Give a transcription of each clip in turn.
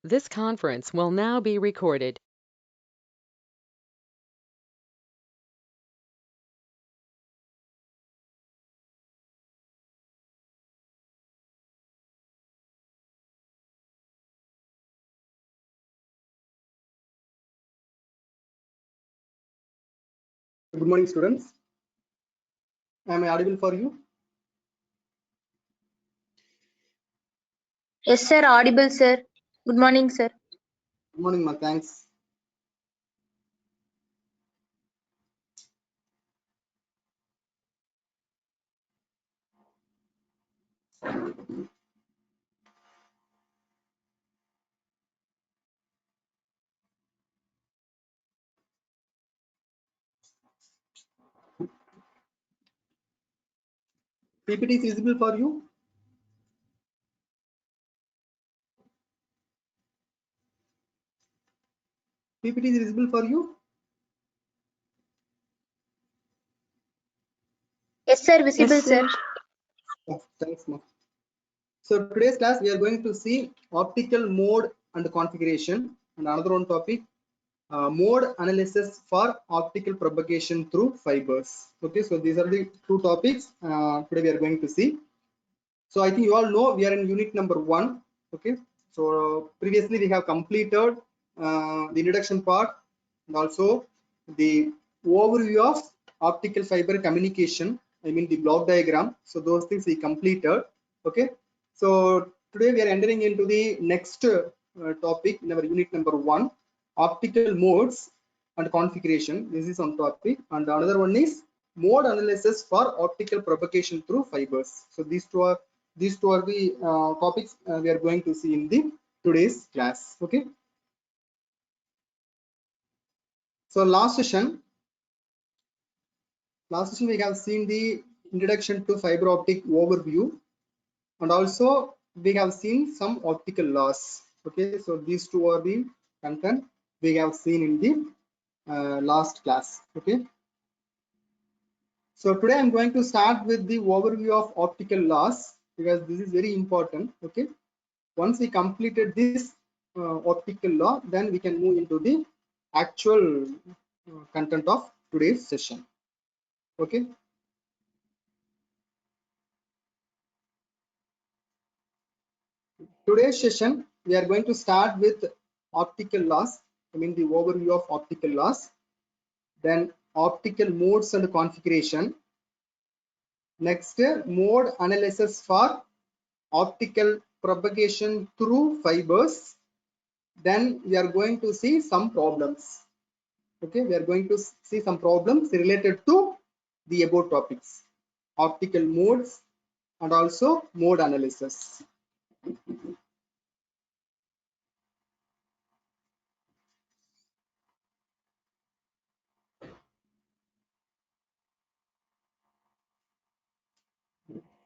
This conference will now be recorded. Good morning, students. Am I audible for you? Yes, sir. Audible, sir. Good morning, sir. Good morning, ma. Thanks. PPT is visible for you? PPT is visible for you? Yes, sir. Visible, Yes, sir. sir. Oh, thanks, ma. So today's class we are going to see optical mode and configuration, and another one topic, mode analysis for optical propagation through fibers. Okay, so these are the two topics today we are going to see. So I think you all know we are in unit number 1. Okay, so previously we have completed the introduction part and also the overview of optical fiber communication. I mean the block diagram. So those things we completed. Okay, so today we are entering into the next topic in our unit number 1, optical modes and configuration. This is one topic, and another one is mode analysis for optical propagation through fibers. So these two are the topics we are going to see in the today's class. Okay, so last session we have seen the introduction to fiber optic overview, and also we have seen some optical laws. Okay, so these two are the content we have seen in the last class. Okay, so today I'm going to start with the overview of optical laws because this is very important. Okay, once we completed this optical law, then we can move into the actual content of today's session. Okay, today's session we are going to start with optical laws. I mean the overview of optical laws, then optical modes and configuration. Next, mode analysis for optical propagation through fibers. Then we are going to see some problems. Okay, we are going to see some problems related to the above topics, optical modes and also mode analysis.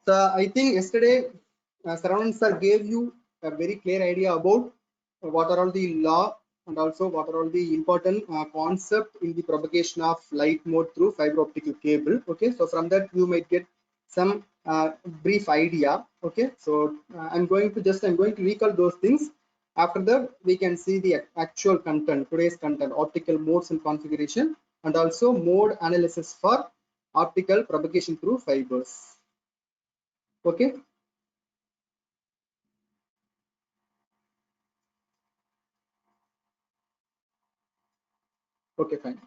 So I think yesterday Saravanan sir gave you a very clear idea about what are all the law and also what are all the important concept in the propagation of light mode through fiber optical cable. Okay, so from that you might get some brief idea. Okay, so I'm going to recall those things. After that we can see the actual content, today's content, optical modes and configuration, and also mode analysis for optical propagation through fibers. Okay, okay, fine.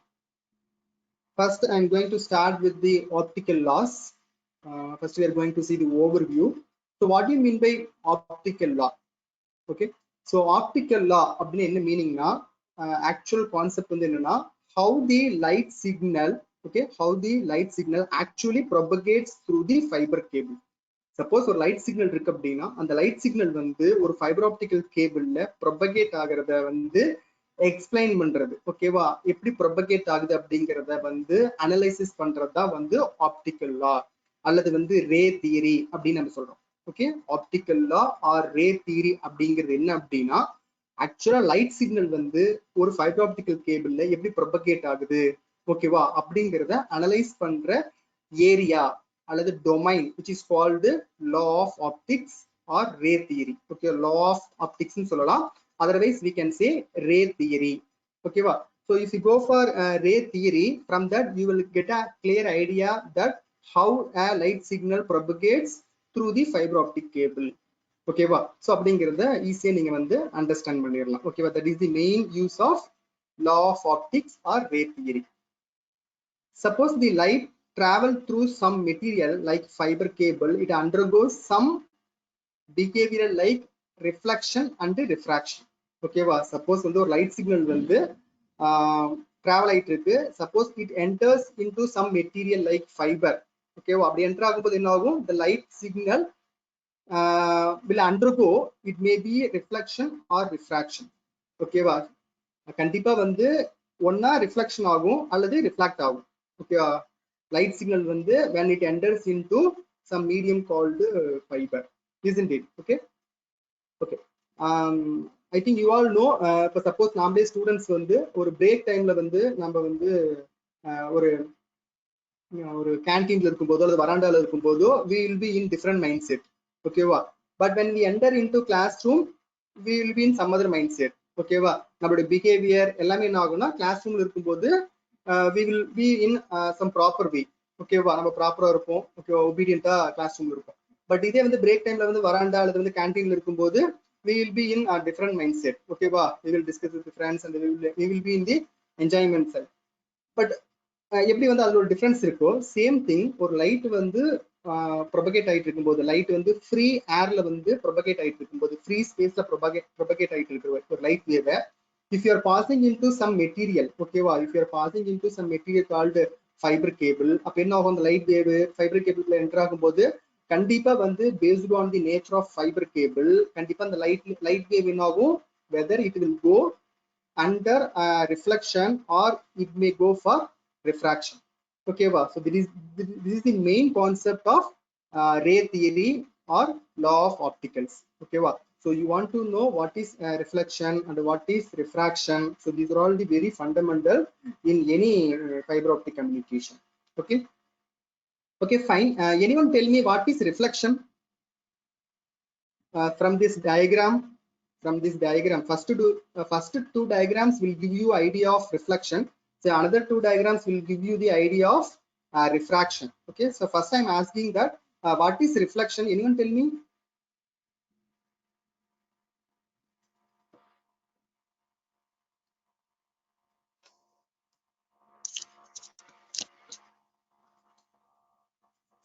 First I'm going to start with the optical laws. First we are going to see the overview. So what do you mean by optical law? Okay, so optical law அப்படினு என்ன மீனிங்னா actual concept வந்து என்னன்னா how the light signal, okay, how the light signal actually propagates through the fiber cable. Suppose ஒரு light signal இருக்கு அப்படின்னா அந்த light signal வந்து ஒரு ஃபைபர் ஆப்டிக்கல் கேபிள்ல ப்ரொபகேட் ஆகிறத வந்து எக்ஸ்பிளைன் பண்றது. ஓகேவா, எப்படி ப்ரொபகேட் ஆகுது அப்படிங்கிறத வந்து அனலைசிஸ் பண்றதா வந்து ஆப்டிக்கல் லா அல்லது வந்து ரே தியரி அப்படின்னு நம்ம சொல்றோம். ஓகே, ஆப்டிக்கல் லா ஆர் ரே தியரி அப்படிங்கிறது என்ன அப்படின்னா ஆக்சுவலா லைட் சிக்னல் வந்து ஒரு ஃபைபர் ஆப்டிக்கல் கேபிள்ல எப்படி ப்ரொபகேட் ஆகுது, ஓகேவா, அப்படிங்கிறத அனலைஸ் பண்ற ஏரியா அல்லது domain which is called law of optics or ray theory. Okay, law of optics னு சொல்லலாம் otherwise we can say ray theory. Okay va? So if you go for ray theory, from that you will get a clear idea that how a light signal propagates through the fiber optic cable. Okay va? So அப்படிங்கறத ஈஸியா நீங்க வந்து understand பண்ணிரலாம். Okay va? That is the main use of law of optics or ray theory. Suppose the light travel through some material like fiber cable, it undergoes some behavioral like reflection and refraction. Okay va? Suppose வந்து ஒரு light signal வந்து travel ஆயிட்டு இருக்கு. Suppose it enters into some material like fiber. Okay va? அப்படி enter ஆகும்போது என்ன ஆகும்? The light signal will undergo, it may be reflection or refraction. Okay va? கண்டிப்பா வந்து ஒன்னா ரிஃப்ளெக்ஷன் ஆகும் அல்லது ரிஃப்ளெக்ட் ஆகும். ஓகே, லைட் சிக்னல் வந்து when it enters into some medium called fiber, isn't it? Okay. Okay. I think you all know, இப்போ suppose நாமளே students வந்து ஒரு பிரேக் டைம்ல வந்து நம்ம வந்து ஒரு கேன்டீன்ல இருக்கும்போதோ அல்லது வராண்டால இருக்கும்போதோ we will be in different mindset. ஓகேவா? But when we enter into classroom we will be in some other mindset. ஓகேவா? நம்மளோட பிஹேவியர் எல்லாமே என்ன ஆகும்னா கிளாஸ் ரூம்ல இருக்கும்போது we will be in some proper way. ஓகேவா? நம்ம ப்ராப்பரா இருப்போம். ஓகேவா? ஒபீடியன்ட்டா கிளாஸ் ரூம்ல இருப்போம். பட் இதே வந்து பிரேக் டைம்ல வந்து வராண்டா அல்லது வந்து கேன்டீன்ல இருக்கும்போது we will be in a different mindset. ஓகேவா? we will discuss with the friends and we will be in the enjoyment side. But எப்படி வந்து அதுல ஒரு டிஃபரன்ஸ் இருக்கோ, சேம் திங் ஒரு லைட் வந்து ப்ரொபகேட் ஆயிட்டு இருக்கும்போது, லைட் வந்து ஃப்ரீ ஏர்ல வந்து ப்ரொபகேட் ஆயிட்டு இருக்கும்போது, ஃப்ரீ ஸ்பேஸ்ல ப்ரொபகேட் ஆயிட்டு இருக்கிற ஒரு light வேவ if you are passing into some material, ஓகேவா, if you are passing into some material called fiber cable, அப்ப என்ன ஆகும்? அந்த லைட் வேவ் ஃபைபர் கேபிள்ல என்டர் ஆகும்போது கண்டிப்பா வந்து based on the nature of fiber cable, கண்டிப்பா அந்த லைட் வேவ் என்ன ஆகும்? whether it will go under reflection or it may go for refraction. Okay va? So this is the main concept of ray theory or law of opticals. Okay va? So you want to know what is reflection and what is refraction. So these are all the very fundamental in any fiber optic communication. Okay. Okay, fine. Anyone tell me what is reflection? From this diagram, first two diagrams will give you idea of reflection. So another two diagrams will give you the idea of refraction. Okay, so first I'm asking that what is reflection? Anyone tell me?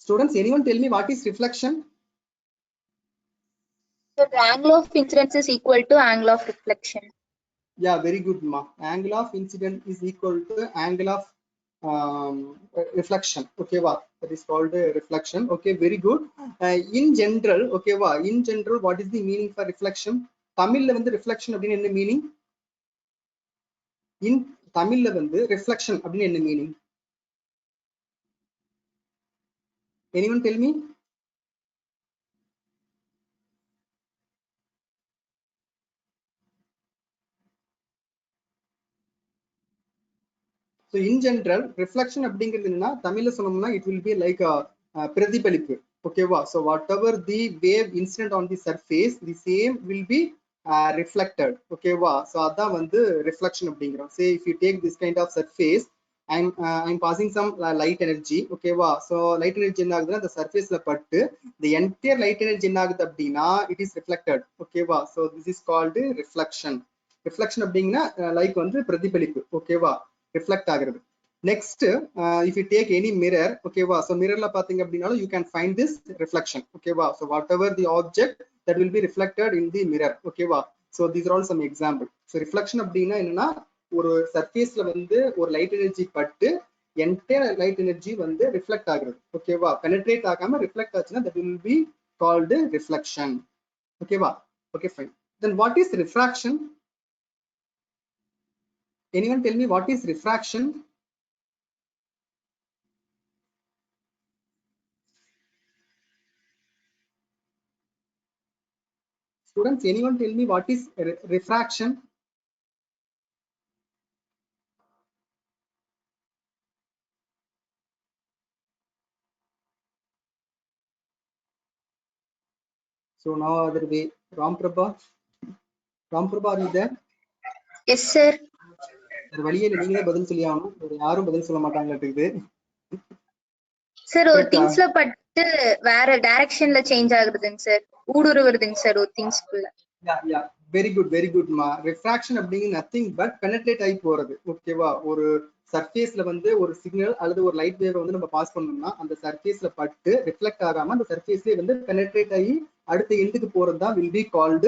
Students, anyone tell me what is reflection? So the angle of incidence is equal to angle of reflection. Yeah, very good, ma. Angle of incidence is equal to angle of reflection. Okay va? That is called reflection. Okay, very good. In general, okay va? In general, what is the meaning for reflection? Tamil la vandu reflection அப்படினு என்ன meaning? In Tamil la vandu reflection அப்படினு என்ன meaning? Anyone tell me? So in general, reflection அப்படிங்கிறது என்னன்னா தமிழ்ல சொன்னோம்னா it will be like a பிரதிபலிப்பு. ஓகேவா? So whatever the wave incident on the surface, the same will be reflected. ஓகேவா? So அதான் வந்து reflection அப்படிங்கிறோம். Say if you take this kind of surface, I'm passing some light energy. ஓகேவா? So light energy என்ன ஆகுதுன்னா the surfaceல பட்டு the entire light energy என்ன ஆகுது அப்படின்னா it is reflected. ஓகேவா? So this is called reflection. Reflection அப்படிங்கன்னா like வந்து பிரதிபலிப்பு. ஓகேவா? reflect ஆகிறது. Next, if you take any mirror, okay va? So mirror la pathinga appadinalu you can find this reflection. Okay va? So whatever the object that will be reflected in the mirror. Okay va? So these are all some example. So reflection அப்படினா என்னன்னா ஒரு சர்ஃபேஸ்ல வந்து ஒரு light energy பட்டு entire light energy வந்து reflect ஆகிறது. Okay va? Penetrate ஆகாம reflect ஆச்சுனா that will be called reflection. Okay va? Okay, fine. Then what is refraction? Anyone tell me what is refraction? Students, anyone tell me what is refraction? So now other way, Ram Prabha. Ramprabha, are you there? Yes, sir. வழியே நீங்களே பதில் சொல்லி ஆகணும். வேற யாரும் பதில் சொல்ல மாட்டாங்க. சார் ஒரு திங்ஸ்ல பட்டு வேற டைரக்ஷன்ல சேஞ்ச் ஆகுதுங்க சார். ஊடுருவுதுங்க சார் ஒரு திங்ஸ்க்குள்ள. Yeah, very good மா. Refraction அப்படிங்கிறது nothing but penetrate ஆகி போறது. ஓகேவா? ஒரு சர்ஃபேஸ்ல வந்து ஒரு சிக்னல் அல்லது ஒரு லைட் வேவ் வந்து நம்ம பாஸ் பண்ணோம்னா அந்த சர்ஃபேஸ்ல பட்டு ரிஃப்ளெக்ட் ஆகாம அந்த சர்ஃபேஸ்லயே வந்து பெனட்ரேட் ஆகி அடுத்த எண்டுக்கு போறது தான் will be called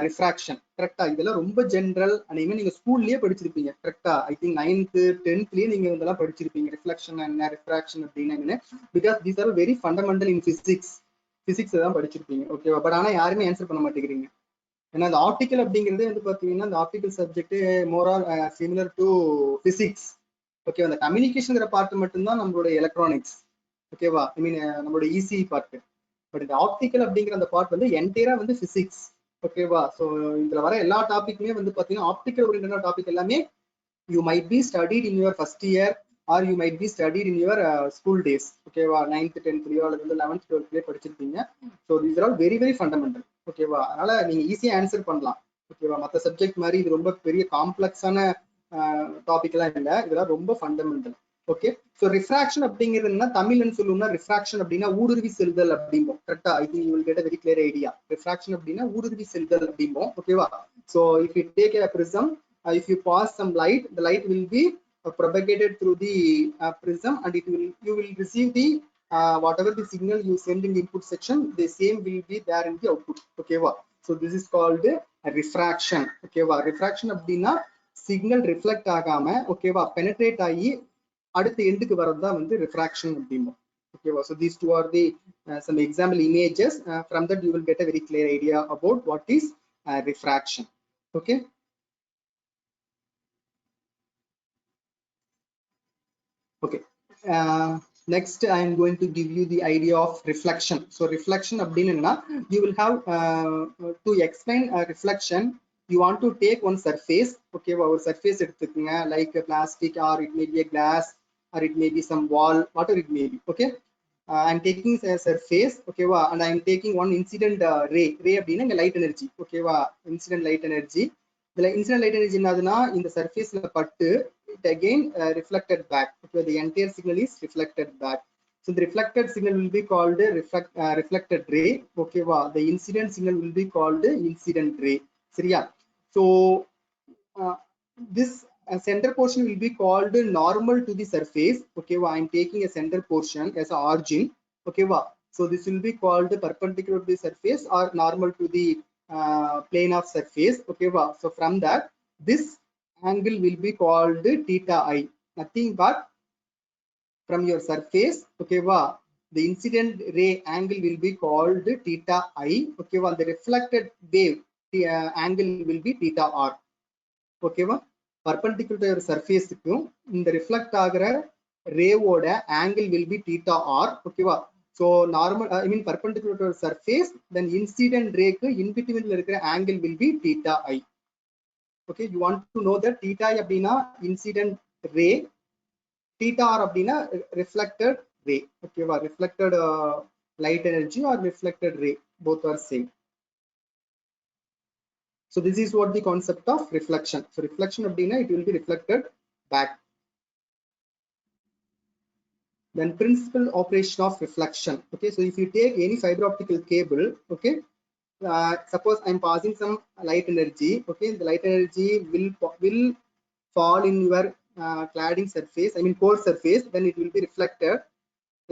ரிஃப்ராக்ஷன். கரெக்டா? இதெல்லாம் ரொம்ப ஜென்ரல். அனைமே நீங்க ஸ்கூல்லயே படிச்சிருப்பீங்க. கரெக்டா? ஐ திங்க் 9th 10thலயே நீங்க இதெல்லாம் படிச்சிருப்பீங்க. ரிஃப்ளெக்ஷன் என்ன, ரிஃப்ராக்ஷன் அப்படின்னா because these are very fundamental in physics தான் படிச்சிருப்பீங்க. ஓகேவா? பட் ஆனா யாருமே ஆன்சர் பண்ண மாட்டேங்கிறீங்க. ஏன்னா அந்த ஆப்டிக்கல் அப்படிங்கிறது வந்து பாத்தீங்கன்னா அந்த optical subject more or similar to physics. Okay, அந்த கம்யூனிகேஷன் பார்ட் மட்டும்தான் நம்மளோட எலக்ட்ரானிக்ஸ். ஓகேவா? ஐ மீன் நம்மளோட இசி பார்ட். பட் இந்த ஆப்டிக்கல் அப்படிங்கிற அந்த பார்ட் வந்து என்டையரா வந்து பிசிக்ஸ். ஓகேவா? ஸோ இதுல வர எல்லா டாபிக்குமே வந்து பாத்தீங்கன்னா ஆப்டிக்கல் ஓரியன்டட் டாபிக் எல்லாமே you might be studied in your first year are you might be studied in your school days. ஓகேவா? 9th 10thலயோ அல்லது வந்து 11th 12thலயோ படிச்சிருப்பீங்க. So these are all very very fundamental. ஓகேவா? அதனால நீங்க ஈஸியா ஆன்சர் பண்ணலாம். ஓகேவா? மற்ற சப்ஜெக்ட் மாதிரி இது ரொம்ப பெரிய காம்ப்ளெக்ஸான டாபிக் எல்லாம் இல்லை. இதெல்லாம் ரொம்ப ஃபண்டமெண்டல். ஓகே, ஸோ ரிஃப்ராக்ஷன் அப்படிங்கிறது என்ன தமிழ்னு சொல்லணும்னா ரிஃப்ராக்ஷன் அப்படின்னா ஊடுருவி செல்தல் அப்படிம்போம். கரெக்டா? I think you will get a very clear idea. Refraction அப்படின்னா ஊடுருவி செல்தல் அப்படிம்போம். ஓகேவா? So if you take a prism, if you pass some light, the light will be propagated through the prism and you will receive the whatever the signal you send in the input section, the same will be there in the output. Okay va? So this is called a refraction. Okay va? Refraction அப்படின்னா signal reflect ஆகாம okay va penetrate ஆகி அடுத்த எண்டுக்கு வரது தான் வந்து refraction அப்படிம்போம். Okay va? So these two are the some example images. From that you will get a very clear idea about what is refraction. Okay. Okay. Next I am going to give you the idea of reflection. So reflection அப்படின்னா you will have to explain a reflection. You want to take one surface. Okay, ஒரு surface எடுத்துக்கங்க, like a plastic or it may be a glass or it may be some wall, whatever it may be. Okay, I'm taking a surface. Okay va, and I'm taking one incident ray அப்படின்னா light energy. Okay va, incident light energy. The incident light energy என்னதுன்னா இந்த சர்ஃபேஸ்ல பட்டு it again reflected back. Okay, the entire signal is reflected back. So the reflected signal will be called reflected ray. Okay va, the incident signal will be called incident ray. Seriya? So this center portion will be called normal to the surface. Okay va, I'm taking a center portion as a origin. Okay va, so this will be called perpendicular to the surface or normal to the plane of surface. Okay va, so from that this angle will be called theta I, nothing but from your surface. Okay va, the incident ray angle will be called theta I. Okay va, the reflected wave angle will be theta R. Okay va, perpendicular to your surface kum in the reflect agra ray oda angle will be theta R. Okay va, so normal I mean perpendicular to your surface, then incident ray ku in between la irukra angle will be theta I. Okay, you want to know that theta I அப்படினா incident ray, theta R அப்படினா reflected ray. Okay va, reflected light energy or reflected ray, both are same. So this is what the concept of reflection. So reflection அப்படினா it will be reflected back. Then principal operation of reflection. Okay, so if you take any fiber optical cable, okay, suppose I'm passing some light energy. Okay, the light energy will fall in your cladding surface, I mean core surface, then it will be reflected.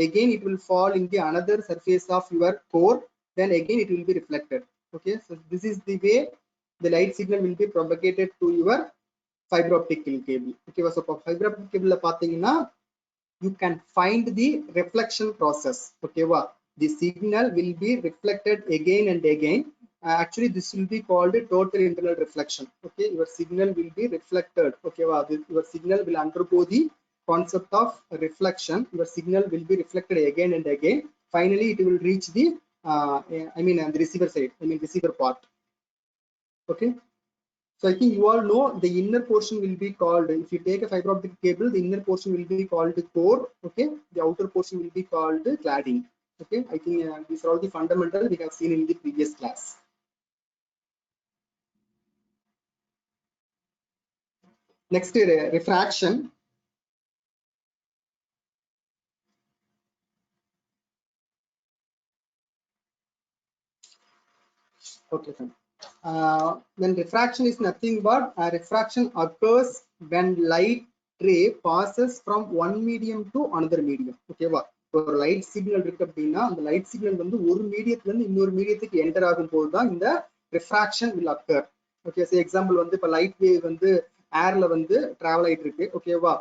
Again it will fall in the another surface of your core, then again it will be reflected. Okay, so this is the way the light signal will be propagated to your fiber optical cable. Okay, so for fiber optic cable pathina you can find the reflection process. Okay va, the signal will be reflected again and again. Actually this will be called total internal reflection. Okay, your signal will be reflected. Okay va, your signal will undergo the concept of reflection. Your signal will be reflected again and again. Finally it will reach the the receiver side, I mean receiver part. Okay, so I think you all know the inner portion will be called, if you take a fiber optic cable, the inner portion will be called core. Okay, the outer portion will be called cladding. Okay, I think these are all the fundamentals we have seen in the previous class. Next, refraction. Okay, fine. Then refraction is nothing but refraction occurs when light ray passes from one medium to another medium. Okay, ஒரு light signal இருக்கு அப்படின்னா அந்த light signal வந்து ஒரு மீடியத்துல இருந்து இன்னொரு மீடியத்துக்கு enter ஆகும் போது தான் இந்த refraction will occur. Okay, so example வந்து இப்ப லைட் வேவ் வந்து ஏர்ல வந்து டிராவல் ஆயிட்டு இருக்கு. ஓகேவா,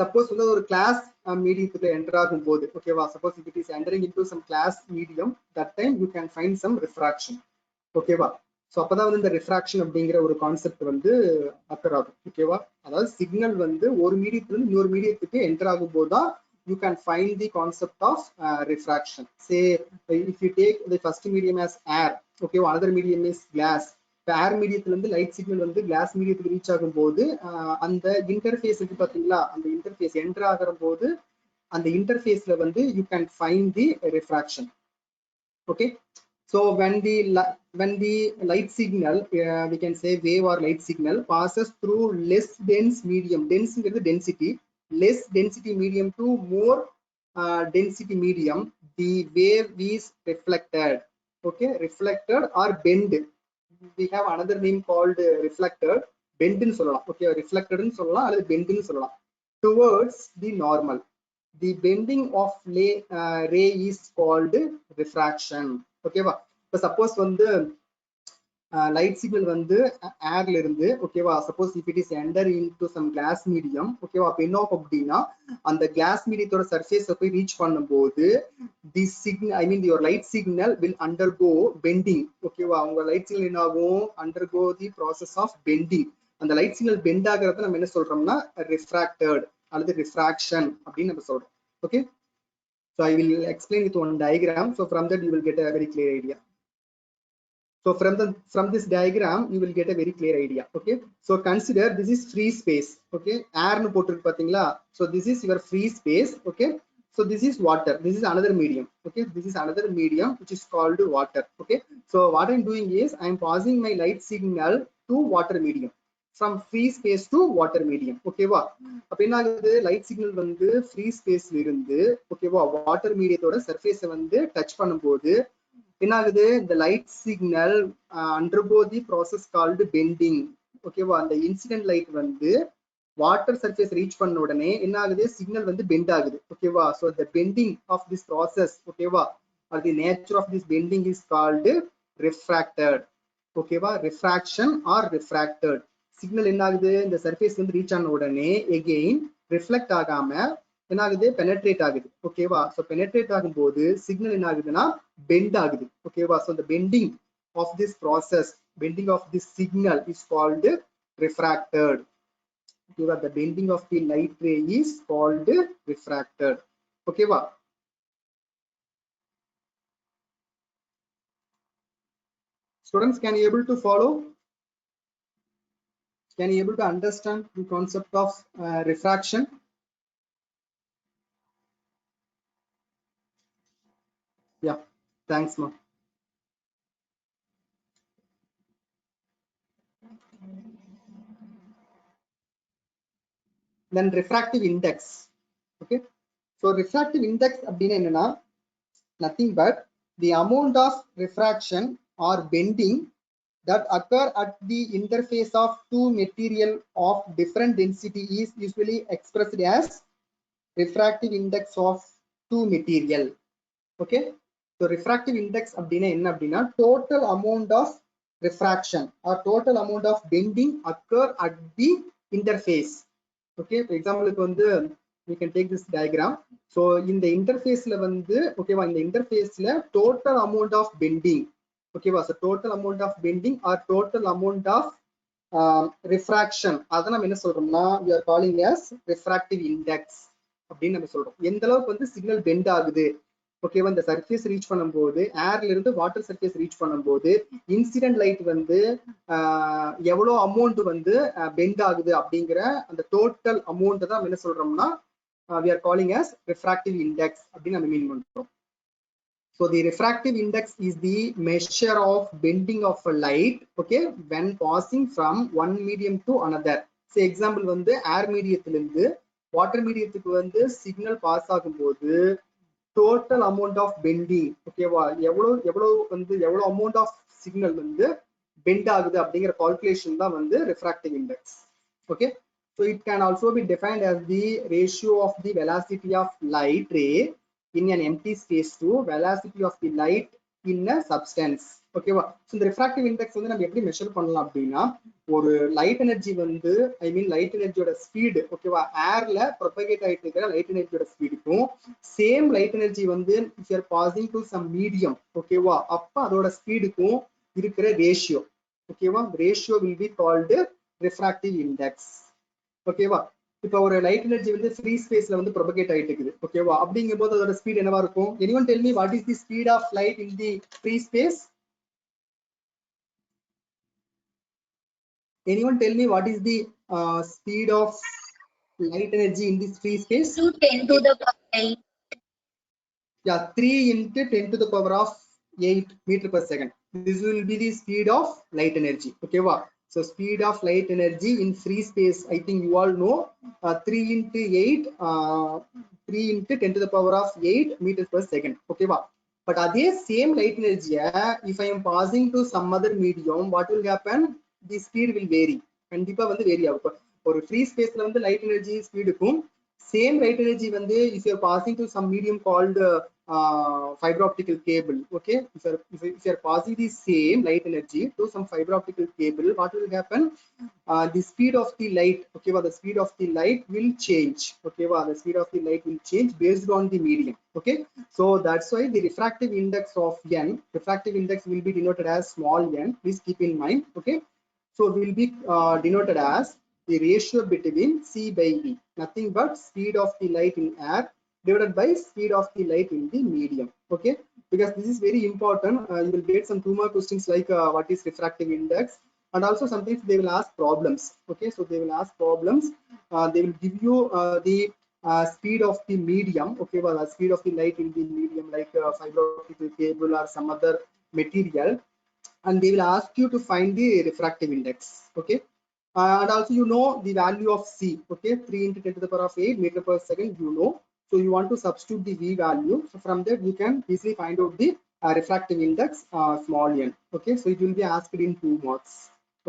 சப்போஸ் வந்து ஒரு கிளாஸ் மீடியத்துக்கு என்டர் ஆகும் போது, ஓகேவா, suppose it is entering into some glass medium, that time you can find some refraction. ஓகேவா, ஸோ அப்பதான் வந்து இந்த ரிஃப்ராக்ஷன் அப்படிங்கிற ஒரு கான்செப்ட் வந்து அக்கர் ஆகும். ஓகேவா, அதாவது சிக்னல் வந்து ஒரு மீடியத்துல இருந்து இன்னொரு மீடியத்துக்கு என்டர் ஆகும் போது தான் you can find the concept of refraction. Say if you take the first medium as air, okay, another medium is glass. இப்போ ஏர் மீடியத்துல இருந்து லைட் சிக்னல் வந்து கிளாஸ் மீடியத்துக்கு ரீச் ஆகும் போது அந்த இன்டர்ஃபேஸ் இருக்கு பாத்தீங்களா, அந்த இன்டர்ஃபேஸ் என்டர் ஆகிற போது அந்த இன்டர்ஃபேஸ்ல வந்து you can find the refraction. Okay, so when the light signal, we can say wave or light signal passes through less dense medium, dense is the density, less density medium to more density medium, the wave is reflected. Okay, reflected or bend. We have another name called reflected, bend nu sollalam. Okay, reflected nu sollalam அல்லது bend nu sollalam, towards the normal. The bending of ray is called refraction. Okay va, இப்போ suppose வந்து light signal வந்து ஏர்ல இருந்து, ஓகேவா, suppose if it is enter into some glass medium, ஓகேவா, அப்ப என்ன ஆகும் அப்படின்னா அந்த கிளாஸ் மீடியத்தோட சர்ஃபேஸை போய் ரீச் பண்ணும்போது the signal, I mean your light signal will undergo bending. ஓகேவா, உங்க லைட் சிக்னல் என்ன ஆகும், undergo the process of bending. அந்த லைட் சிக்னல் பெண்ட் ஆகிறத நம்ம என்ன சொல்றோம்னா ரிஃப்ராக்டட் அல்லது ரிஃப்ராக்ஷன் அப்படின்னு நம்ம சொல்றோம். Okay, so I will explain with one diagram, so from that you will get a very clear idea. So from this diagram you will get a very clear idea. Okay, so consider this is free space. Okay, air nu potirukku pathingala, so this is your free space. Okay, so this is water, this is another medium. Okay, this is another medium which is called water. Okay, so what I am doing is I am passing my light signal to water medium, from free space to water medium. Okay va, அப்ப என்ன ஆகுது, light signal வந்து free ஸ்பேஸ்ல இருந்து, ஓகேவா, water மீடியத்தோட சர்ஃபேஸை வந்து touch பண்ணும்போது என்ன ஆகுது, இந்த light signal undergo the process called bending. ஓகேவா, அந்த இன்சிடென்ட் லைட் வந்து வாட்டர் சர்ஃபேஸ் ரீச் பண்ண உடனே என்ன ஆகுது, சிக்னல் வந்து பெண்ட் ஆகுது. ஓகேவா, so the bending of this process, ஓகேவா, or the nature of this bending is called refracted. ஓகேவா, ரிஃப்ராக்ஷன் ஆர் ரிஃப்ராக்டட். சிக்னல் என்ன ஆகுது, இந்த சர்ஃபேஸ் வந்து ரீச் ஆன உடனே எகெயின் ரிஃப்ளெக்ட் ஆகாம என்ன ஆகுது, பெனட்ரேட் ஆகுது. ஓகேவா, சோ பெனட்ரேட் ஆகும்போது சிக்னல் என்ன ஆகுதுன்னா பெண்ட் ஆகுது. ஓகேவா, so the bending of this process, bending of this signal is called refracted. Okay, the bending of the light ray is called refracted. Okay va, students, can you able to follow, can you able to understand the concept of refraction? Yeah, thanks ma. Then refractive index. Okay, so refractive index அப்படினா என்னன்னா nothing but the amount of refraction or bending that occur at the interface of two material of different density is usually expressed as refractive index of two material. Okay, so refractive index அப்படினா என்ன அப்படினா total amount of refraction or total amount of bending occur at the interface. Okay, for example இப்போ வந்து we can take this diagram. So in the interface la வந்து, ஓகேவா, இந்த interfaceல total amount of bending, ஓகேவா, so total amount of bending or total amount of refraction, அத நம்ம என்ன சொல்றோம்னா we are calling as refractive index அப்படின்னு நம்ம சொல்றோம். எந்த அளவுக்கு வந்து சிக்னல் பெண்ட் ஆகுது, ஓகேவா, இந்த சர்ஃபேஸ் ரீச் பண்ணும்போது, ஏர்ல இருந்து வாட்டர் சர்ஃபேஸ் ரீச் பண்ணும்போது இன்சிடென்ட் லைட் வந்து எவ்வளவு அமௌண்ட் வந்து பெண்ட் ஆகுது அப்படிங்கிற அந்த டோட்டல் அமௌண்ட் தான் என்ன சொல்றோம்னா we are calling as refractive index அப்படின்னு நம்ம மீன் பண்றோம். So the refractive index is the measure of bending of a light, okay, when passing from one medium to another. say example வந்து ஏர் மீடியத்துல இருந்து வாட்டர் மீடியத்துக்கு வந்து signal pass ஆகும்போது total amount of bending ஓகேவா எவ்வளவு amount of signal வந்து bend ஆகுது அப்படிங்கிற calculation தான் வந்து refractive index. Okay, so it can also be defined as the ratio of the velocity of light ray in an empty space to velocity of the light in a substance. ஓகேவா, ஸோ இந்த refractive index வந்து நம்ம எப்படி measure பண்ணலாம் அப்படின்னா, ஒரு light energy வந்து லைட் எனர்ஜியோட ஸ்பீடு ஓகேவா, ஏர்ல ப்ரொபகேட் ஆகிட்டு இருக்கிற லைட் எனர்ஜியோட ஸ்பீடுக்கும் சேம் லைட் எனர்ஜி வந்து if you are passing to some medium ஓகேவா, அப்ப அதோட ஸ்பீடுக்கும் இருக்கிற ரேஷியோ ஓகேவா, ratio will be called refractive index. ஓகேவா, இப்போ ஒரு லைட் எனர்ஜி வந்து ஃப்ரீ ஸ்பேஸ்ல வந்து ப்ரொபகேட் ஆயிட்டு இருக்குது ஓகேவா, அப்படிங்கும்போது அதோட ஸ்பீட் என்னவா இருக்கும்? Anyone tell me what is the speed of light in the free space? Anyone tell me what is the speed of light energy in this free space? 10 to the power 8. Yeah, 3 into 10 to the power of 8 meter per second. This will be the speed of light energy. Okay, wow. So speed of light energy in free space, I think you all know, 3 into 8, 3 into 10 to the power of 8 meters per second. Okay, wow. But the same light energy, if I am passing to some other medium, what will happen? The speed will vary. கண்டிப்பா வந்து vary ஆகும். ஒரு free ஸ்பேஸ்ல வந்து light energy ஸ்பீடுக்கும் same light energy வந்து if you are passing to some medium called fiber optical cable, okay, if you are passing the same light energy to some fiber optical cable, what will happen? The speed of the light, okay, the speed of the light will change. Okay, the speed of the light will change based on the medium. Okay, so that's why the refractive index of n, refractive index will be denoted as small n. Please keep in mind. Okay, so will be denoted as the ratio between C by E, nothing but speed of the light in air divided by speed of the light in the medium. Okay, because this is very important. You will get some 2 more questions like what is refractive index, and also sometimes they will ask problems. Okay, so they will ask problems. They will give you the speed of the medium. Okay, well, the speed of the light in the medium, like fiber optical cable or some other material, and they will ask you to find the refractive index. Okay, and also you know the value of C. Okay, 3 into 10 to the power of 8 meter per second, you know. So you want to substitute the V value. So from that you can easily find out the refractive index small n. Okay, so it will be asked in 2 marks.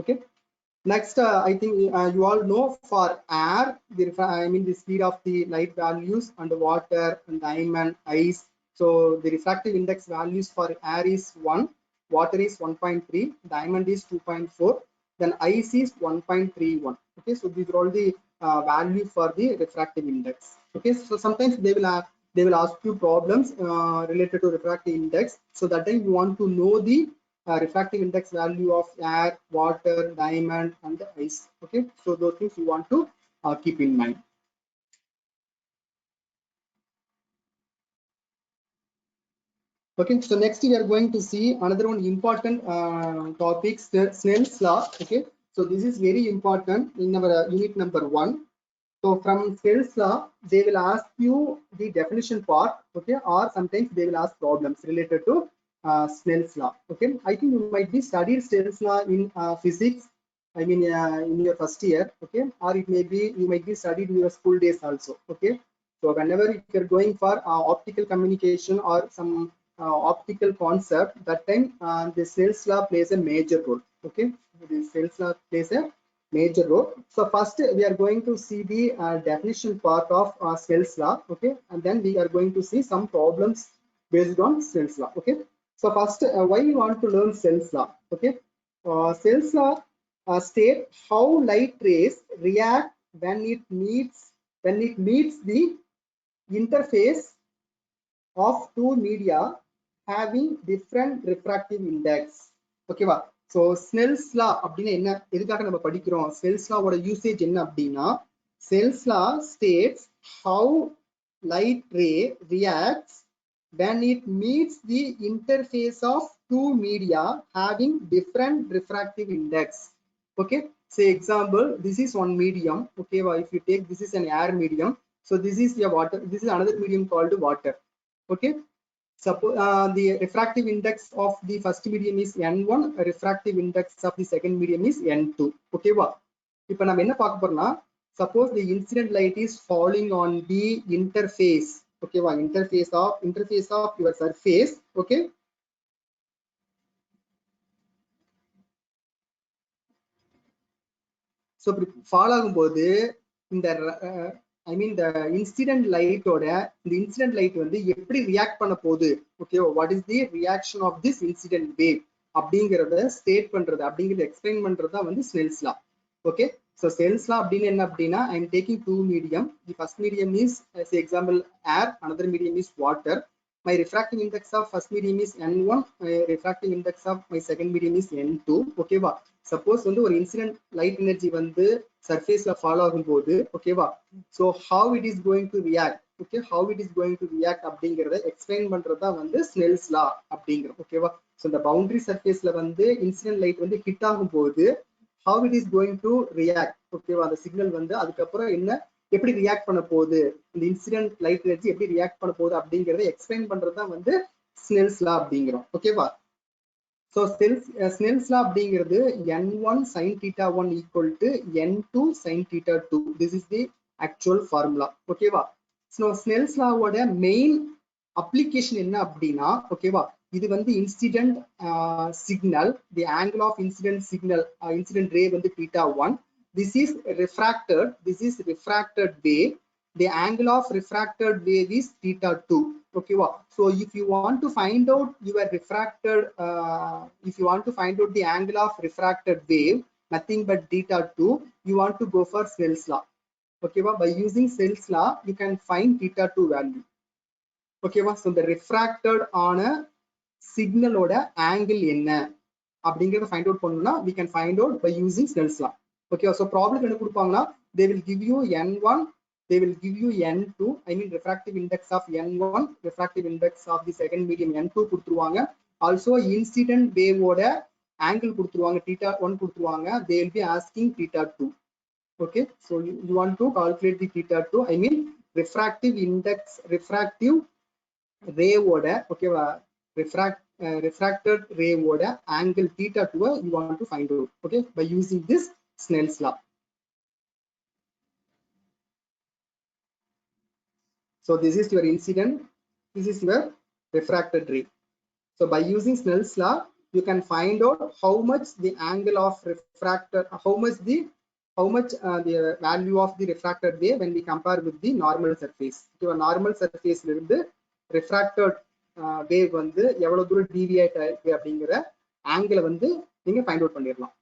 Okay, next I think you all know for air, the speed of the light values, and water and diamond, ice. So the refractive index values for air is 1, water is 1.3, diamond is 2.4, then ice is 1.31. Okay, so these are all the value for the refractive index. Okay, so sometimes they will ask you problems related to refractive index. So that time you want to know the refractive index value of air, water, diamond, and the ice. Okay, so those things you want to keep in mind. Okay, so next we are going to see another one important topic, Snell's law. Okay, so this is very important in our unit number 1. So from Snell's law, they will ask you the definition part, okay, or sometimes they will ask problems related to Snell's law. Okay, I think you might be studied Snell's law in physics, in your first year. Okay, or it may be you might be studied in your school days also. Okay, so whenever you're going for optical communication or some optical concept, that time the Snell's law plays a major role. Okay, the Snell's law plays a major role. So first we are going to see the definition part of Snell's law. Okay, and then we are going to see some problems based on Snell's law. Okay, so first why you want to learn Snell's law? Okay, Snell's law state how light rays react when it meets the interface of 2 media having different refractive index. Okay, va. So Snell's law அப்படினா என்ன, எதுக்காக நம்ம படிக்கிறோம்? Snell's law ஓட usage என்ன அப்படினா, Snell's law states how light ray reacts when it meets the interface of 2 media having different refractive index. Okay, say example, this is one medium. Okay, well, if you take this is an air medium, so this is your water, this is another medium called water. Okay, suppose the refractive index of the first medium is n1, refractive index of the second medium is n2. Okay, wow. இப்போ நம்ம என்ன பார்க்க போறோம்னா suppose the incident light is falling on the interface, okay va, interface of your surface, okay. So fall ஆகும்போது இந்த I mean the incident light ஓட இந்த incident light வந்து எப்படி ரியாக்ட் பண்ண போகுது, okay, what is the reaction of this incident wave அப்படிங்கறத state பண்றது அப்படிங்கறத எக்ஸ்பிளைன் பண்றது தான் வந்து Snell's law, okay. So Snell's law அப்படினா என்ன அப்படினா I am taking two medium. The first medium is say example air, another medium is water. My refractive index of first medium is n1, my refractive index of my second medium is n2, okay வா. Suppose வந்து ஒரு incident light energy வந்து சர்ஃபேஸ்ல follow ஆகும்போது, ஓகேவா, so how it is going to react, okay, how it is going to react அப்படிங்கறத explain பண்றதா வந்து Snell's law அப்படிங்கறது, ஓகேவா. So இந்த பவுண்டரி சர்ஃபேஸ்ல வந்து இன்சிடென்ட் லைட் வந்து ஹிட் ஆகும்போது how it is going to react, ஓகேவா, அந்த சிக்னல் வந்து அதுக்கப்புறம் என்ன எப்படி ரியாக்ட் பண்ண போகுது, இந்த இன்சிடென்ட் லைட் எனர்ஜி எப்படி ரியாக்ட் பண்ண போகுது அப்படிங்கறத எக்ஸ்பிளைன் பண்றது தான் வந்து Snell's law அப்படிங்கிறோம், ஓகேவா. So Snell's law அப்படிங்கிறது n1 sin theta 1 equal to n2 sin theta 2. This is the actual formula, ஓகேவா. So Snell's law ஓட மெயின் அப்ளிகேஷன் என்ன அப்படின்னா, ஓகேவா, இது வந்து incident signal, the angle of incident signal, incident ray வந்து theta 1. This is refracted wave. The angle of refracted wave is theta 2, okay wow. So if you want to find out your refracted if you want to find out the angle of refracted wave, nothing but theta 2, you want to go for Snell's law, okay wow. By using Snell's law you can find theta 2 value, okay wow. So the refracted on a signal oda angle enna அப்படிங்கறத find out பண்ணனும்னா we can find out by using Snell's law, okay. So problem என்ன கொடுப்பாங்கன்னா they will give you n1, they will give you n2, I mean refractive index of n1, refractive index of the second medium n2 கொடுத்துருவாங்க. Also incident wave ஓட angle கொடுத்துருவாங்க, theta 1 கொடுத்துருவாங்க. They will be asking theta 2, okay. So you want to calculate the theta 2, I mean refractive index, refractive ray ஓட, okay, refracted ray ஓட angle theta 2 you want to find out, okay, by using this Snell's law. So this is your incident, this is your refracted ray. So by using Snell's law you can find out how much the angle of refracted, how much the value of the refracted wave when we compare with the normal surface. So a normal surface la irundhu refracted wave வந்து எவ்வளவு தூரம் deviate ஆயிருக்கு அப்படிங்கற angle வந்து நீங்க find out பண்ணிரலாம்.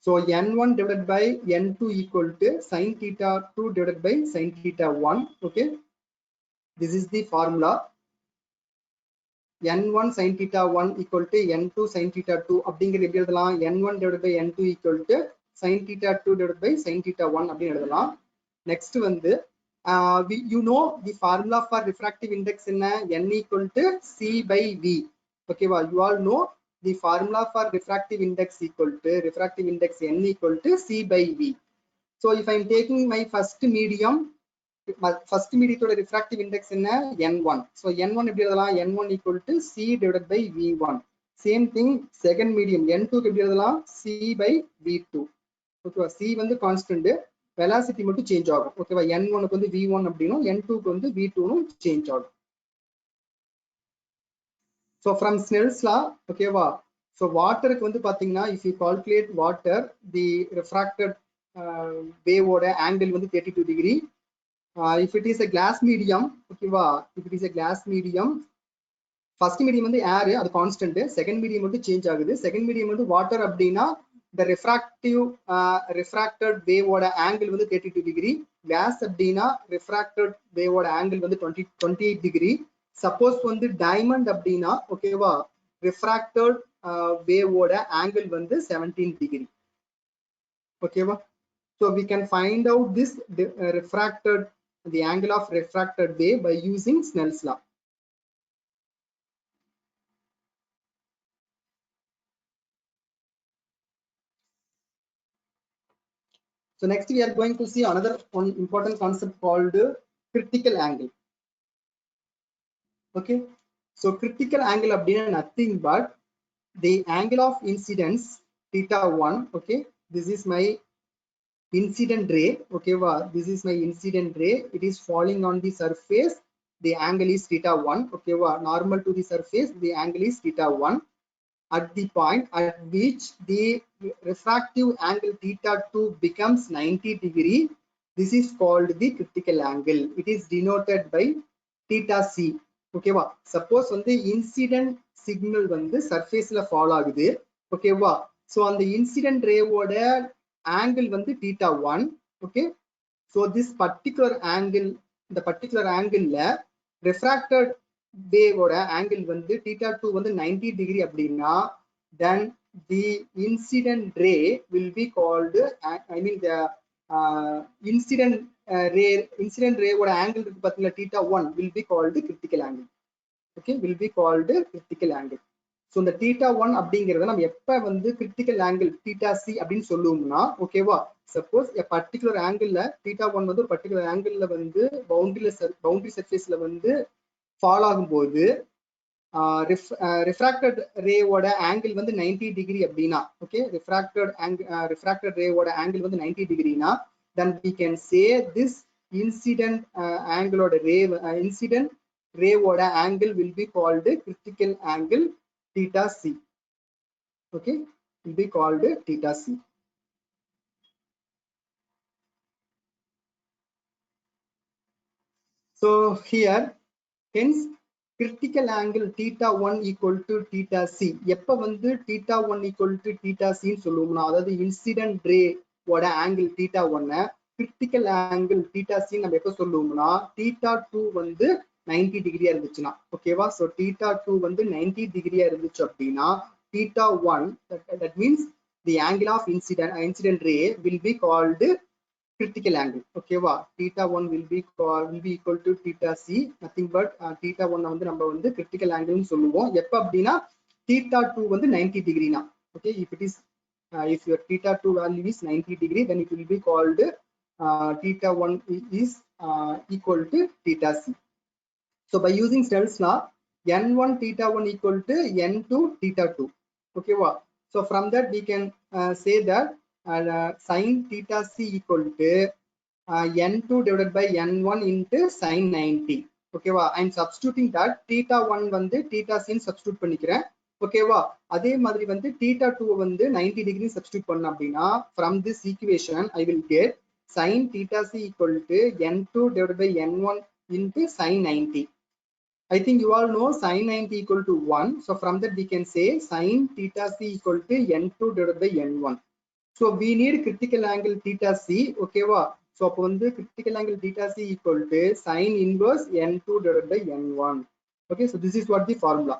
So n1 divided by n2 equal to sin theta 2 divided by sin theta 1, okay. This is the formula. n1 sin theta 1 equal to n2 sin theta 2 அப்படிங்கறது எப்படி எழுதலாம், n1 divided by n2 equal to sin theta 2 divided by sin theta 1 அப்படி எழுதலாம். Next வந்து you know the formula for refractive index என்ன, n equal to c by v, okay wow. You all know the formula for refractive index equal to refractive index n equal to c by v. So if I am taking my first medium ஓட refractive index என்ன, n1. So n1 எப்படி எழுதலாம், n1 equal to c divided by v1. Same thing second medium n2 க்கு எப்படி எழுதலாம், c by v2, okay. c வந்து constant, velocity மட்டும் change ஆகும், ஓகேவா. n1 க்கு வந்து v1 அப்படினும் n2 க்கு வந்து v2 னும் சேஞ்ச் ஆகும். So from Snell's law, okay va. So water க்கு வந்து பாத்தீங்கன்னா if you calculate water, the refracted wave ஓட angle வந்து 32 degree. If it is a glass medium, okay va, if it is a glass medium, first medium வந்து air, அது constant, second medium வந்து change ஆகுது. Second medium வந்து water அப்படினா the refracted wave ஓட angle வந்து 32 degree. Gas அப்படினா refracted wave ஓட angle வந்து 28 degree. Suppose வந்து diamond அப்படினா, ஓகேவா, refracted wave ஓட angle வந்து 17 degree, ஓகேவா. So we can find out this the angle of refracted wave by using Snell's law. So next we are going to see another one important concept called critical angle, okay. So critical angle அப்படினா nothing but the angle of incidence theta 1, okay, this is my incident ray. Okay, wow, this is my incident ray. It is falling on the surface. The angle is theta 1. Okay, wow, normal to the surface, the angle is theta 1. At the point at which the refractive angle theta 2 becomes 90 degree, this is called the critical angle. It is denoted by theta c. Okay, wow. Suppose on the incident signal வந்து surfaceல fall ஆகுது. Okay, wow. So on the incident ray ஓட angle வந்து theta 1. Okay, so this particular angle, the particular angle ல refracted wave ஓட angle வந்து theta 2 வந்து 90 degree அப்படின்னா, then the incident ray will be called, I mean the incident ray ஓட angle இருக்கு பாத்தீங்களா theta 1 will be called critical angle. Okay, will be called critical angle. So இந்த theta 1 அப்படிங்கறத நம்ம எப்ப வந்து critical angle theta c அப்படின்னு சொல்லுவோம்னா, ஓகேவா, suppose a particular angle ல theta 1 வந்து ஒரு particular angle ல வந்து boundary surface ல வந்து fall ஆகும்போது refracted ray ஓட angle வந்து 90 degree அப்படினா, okay, refracted ray ஓட angle வந்து 90 degree னா, then we can say this incident angle ஓட incident ray ஓட angle will be called critical angle theta c. Okay, will be called theta c. So here, hence critical angle theta 1 equal to theta c. எப்ப வந்து theta 1 equal to theta c ன்னு சொல்லுவோம்னா, அதாவது incident ray ஓட angle theta 1 critical angle theta c நம்ம எப்ப சொல்லுவோம்னா, theta 2 வந்து 90 டிகிரியா இருந்துச்சுன்னா, ஓகேவா. So theta 2 வந்து 90 டிகிரியா இருந்துச்சு அப்படின்னா, theta 1, that means the angle of incident ray will be called critical angle. Okay, wow, theta 1 will be equal to theta c, nothing but theta 1 வந்து நம்ம வந்து critical angle னு சொல்லுவோம். எப்ப அப்படினா theta 2 வந்து 90 degree னா. Okay, if it is if your theta 2 value is 90 degree, then it will be called theta 1 is equal to theta c. So by using Snell's law, n1 theta 1 equal to n2 theta 2. Okay, wow. So from that we can say that sin theta c equal to n2 divided by n1 into sin 90. Okay, wow. I'm substituting that theta 1 வந்து theta c substitute பண்ணிக்கிறேன். ஓகேவா, அதே மாதிரி வந்து theta 2 வந்து 90 degree substitute பண்ண அப்படின்னா, from this equation I will get sin theta c equal to n2 divided by n1 into sin 90. I think you all know sin 90 equal to 1. So from that we can say sin theta c equal to n2 divided by n1. So we need critical angle theta c. Okay, wow. So அப்போ வந்து critical angle theta c equal to sin inverse n2 divided by n1. Okay, so this is what the formula.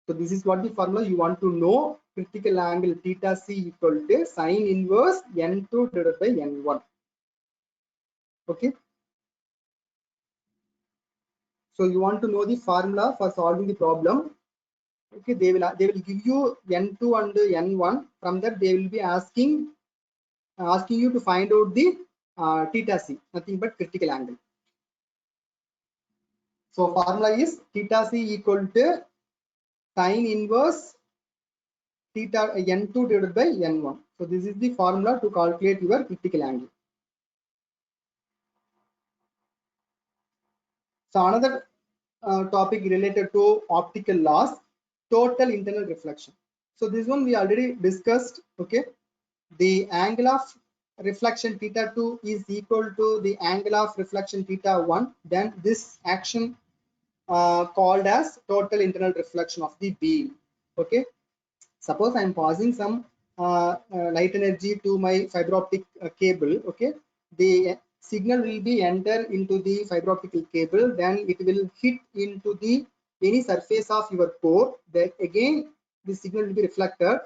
So this is what the formula you want to know. Critical angle theta c equal to sin inverse n2 divided by n1. Okay. So you want to know the formula for solving the problem. Okay, they will give you n2 and n1. From that they will be asking you to find out the theta c, nothing but critical angle. So formula is theta c equal to sin inverse theta n2 divided by n1. So this is the formula to calculate your critical angle. So another topic related to optical loss, total internal reflection. So this one we already discussed. Okay, the angle of reflection theta 2 is equal to the angle of reflection theta 1. Then this action called as total internal reflection of the beam. Okay, suppose I am passing some light energy to my fiber optic cable. Okay, the signal will be enter into the fiber optic cable, then it will hit into the any surface of your core. Then again the signal will be reflected,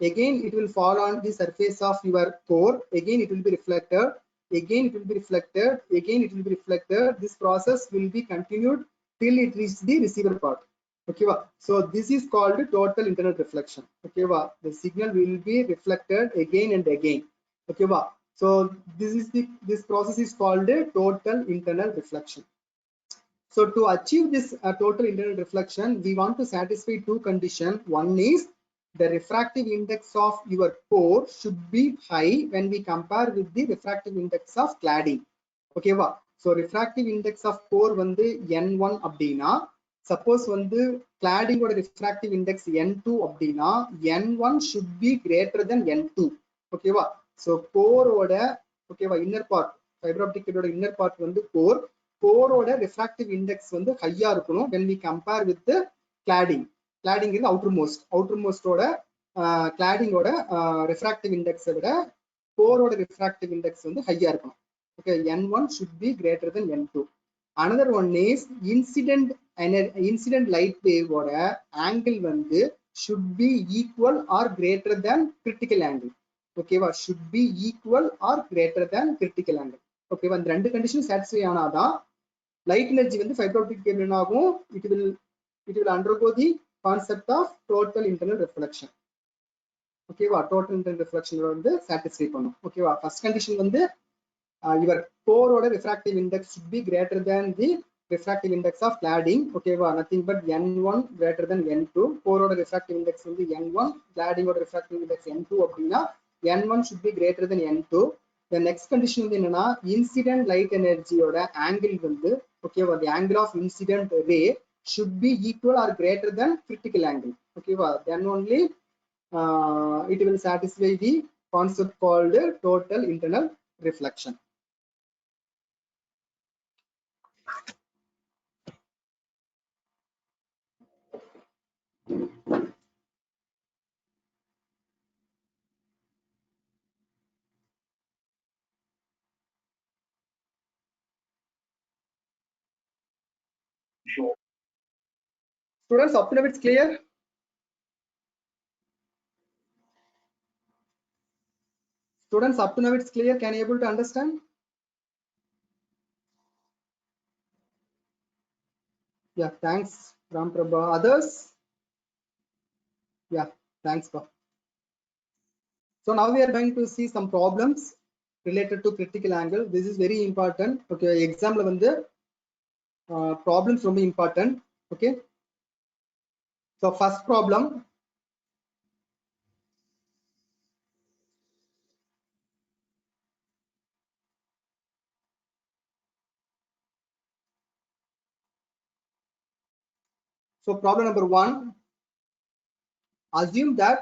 again it will fall on the surface of your core, again it will be reflected, again it will be reflected, again it will be reflected. This process will be continued till it reaches the receiver part. Okay, so this is called total internal reflection. Okay, the signal will be reflected again and again. Okay, so this process is called total internal reflection. So to achieve this total internal reflection, we want to satisfy two conditions. One is the refractive index of your core should be high when we compare with the refractive index of cladding. Okay va? So refractive index of core வந்து n1 அப்படினா suppose வந்து cladding ஓட refractive index n2 அப்படினா n1 should be greater than n2. Okay va? So core ஓட okay va, inner part fiber optic cable ஓட inner part வந்து core ஓட refractive index வந்து ஹையா இருக்கணும் when we compare with the cladding. Cladding is outermost ஓட cladding ஓட refractive index விட core ஓட refractive index வந்து ஹையா இருக்கணும். Okay, n1 should be greater than n2. Another one is incident light wave ஓட angle வந்து should be equal or greater than critical angle. Okay va, should be equal or greater than critical angle. Okay va, இந்த ரெண்டு condition satisfy ஆனாதான் light energy வந்து fiber optic cable என்ன ஆகும், it will undergo the concept of total internal reflection. Okay va, total internal reflection வந்து satisfy பண்ணும். Okay va, first condition வந்து your core order refractive index should be greater than the refractive index of cladding. Okay va, nothing but n1 greater than n2. Core order refractive index வந்து n1, cladding order refractive index n2 அப்படினா n1 should be greater than n2. The next condition வந்து என்னன்னா incident light energy ஓட angle வந்து okay va, the angle of incident ray should be equal or greater than critical angle. Okay va, then only it will satisfy the concept called total internal reflection. Students, up to now it's clear? Students, up to now it's clear? Can you able to understand? Yeah, thanks Ram Prabha. Others? Yeah, thanks Pa. So now we are going to see some problems related to critical angle. This is very important. Okay, exam la vandu problems ரொம்ப important. Okay, so first problem, so problem number 1, assume that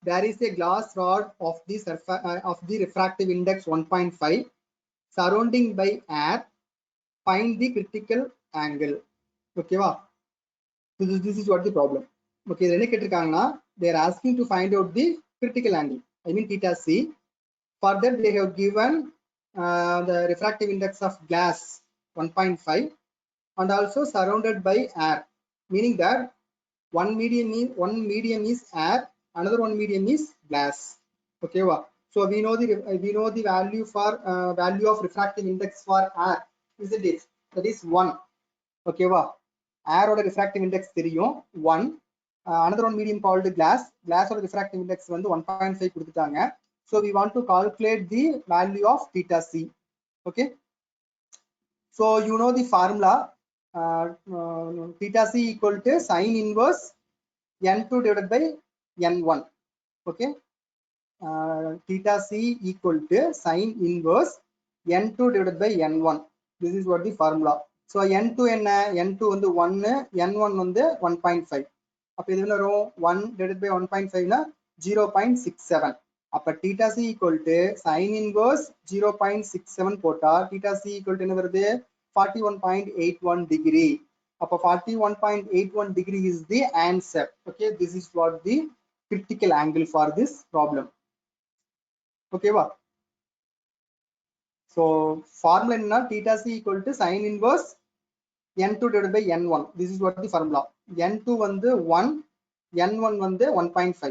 there is a glass rod of the refractive index 1.5 surrounding by air. Find the critical angle. Okay va, this is what the problem. Okay, என்ன கேட்டிருக்காங்கன்னா they are asking to find out the critical angle, I mean theta c. For that they have given the refractive index of glass 1.5 and also surrounded by air, meaning that one medium is air, another one medium is glass. Okay va, so we know the value for value of refractive index for air, isn't it? That is 1. Okay va, air oda refractive index theriyum 1. Another one medium called glass oda refractive index வந்து 1.5 கொடுத்துட்டாங்க. So we want to calculate the value of theta c. Okay, so you know the formula, theta c equal to sin inverse n2 divided by n1. Okay, theta c equal to sin inverse n2 divided by n1. This is what the formula. So n2 என்ன, n2 வந்து 1, n1 வந்து 1.5. அப்ப இது என்ன வரும், 1 divided by 1.5 னா 0.67. அப்ப theta c equal to sin inverse 0.67 போட்டா theta c equal to என்ன வருது, 41.81 degree. அப்ப 41.81 degree is the answer. Okay, this is what the critical angle for this problem. Okay va, so formula enna, theta c equal to sin inverse n2 divided by n1. This is what the formula. n2 வந்து 1, n1 வந்து 1.5.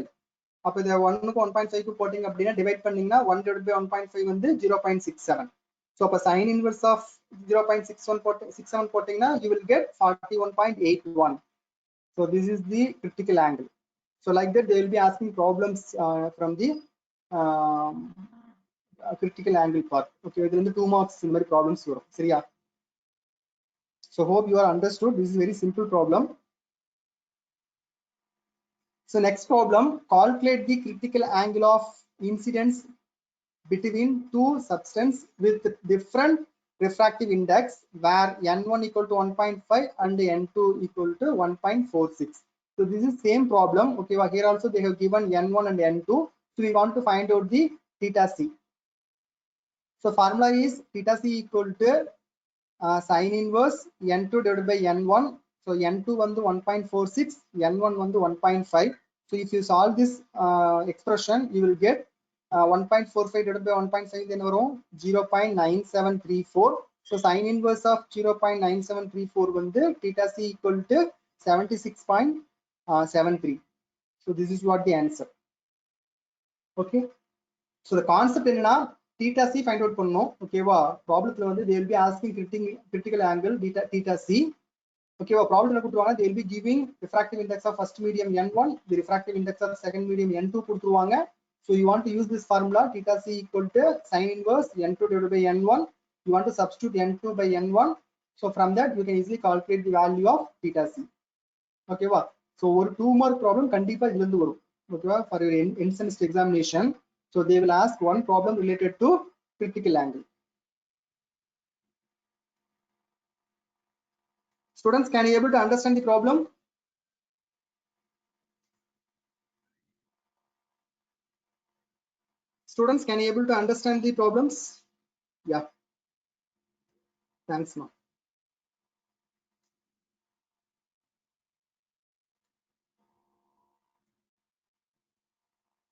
அப்ப இத 1 க்கு 1.5 க்கு போடிங்க அப்படினா divide பண்ணீங்கன்னா 1 divided by 1.5 வந்து 0.67. so அப்ப sin inverse of 0.67 போட்டீங்கன்னா you will get 41.81. so this is the critical angle. So like that they will be asking problems from the critical angle part. Okay, இதுல இருந்து 2 marks இந்த மாதிரி problems வரும் சரியா. So hope you are understood. This is very simple problem. So next problem, calculate the critical angle of incidence between two substances with different refractive index where n1 equal to 1.5 and n2 equal to 1.46. So this is same problem. Okay, well, here also they have given n1 and n2. So we want to find out the theta c. So formula is theta c equal to sin inverse n2 divided by n1. So n2 வந்து 1.46, n1 வந்து 1.5. So if you solve this expression, you will get 1.45 divided by 1.5 then வரும் 0.9734. So sin inverse of 0.9734 வந்து theta c equal to 76.73. So this is what the answer. Okay. So the concept என்னன்னா theta c find out பண்ணனும். ஓகேவா? ப்ராப்ளத்துல வந்து they will be asking critical angle theta c. ஓகேவா? ப்ராப்ளத்துல கொடுத்துருவாங்க, they will be giving refractive index of first medium n1, the refractive index of second medium n2 கொடுத்துருவாங்க. So you want to use this formula theta c equal to sin inverse n2 divided by n1. You want to substitute n2 by n1. So from that you can easily calculate the value of theta c. ஓகேவா? So ஒரு 2 mark problem கண்டிப்பா இதுல இருந்து வரும். ஓகேவா? For your end semester examination. So they will ask one problem related to critical angle. Students, can you able to understand the problem? Students, can you able to understand the problems? Yeah. Thanks, ma'am.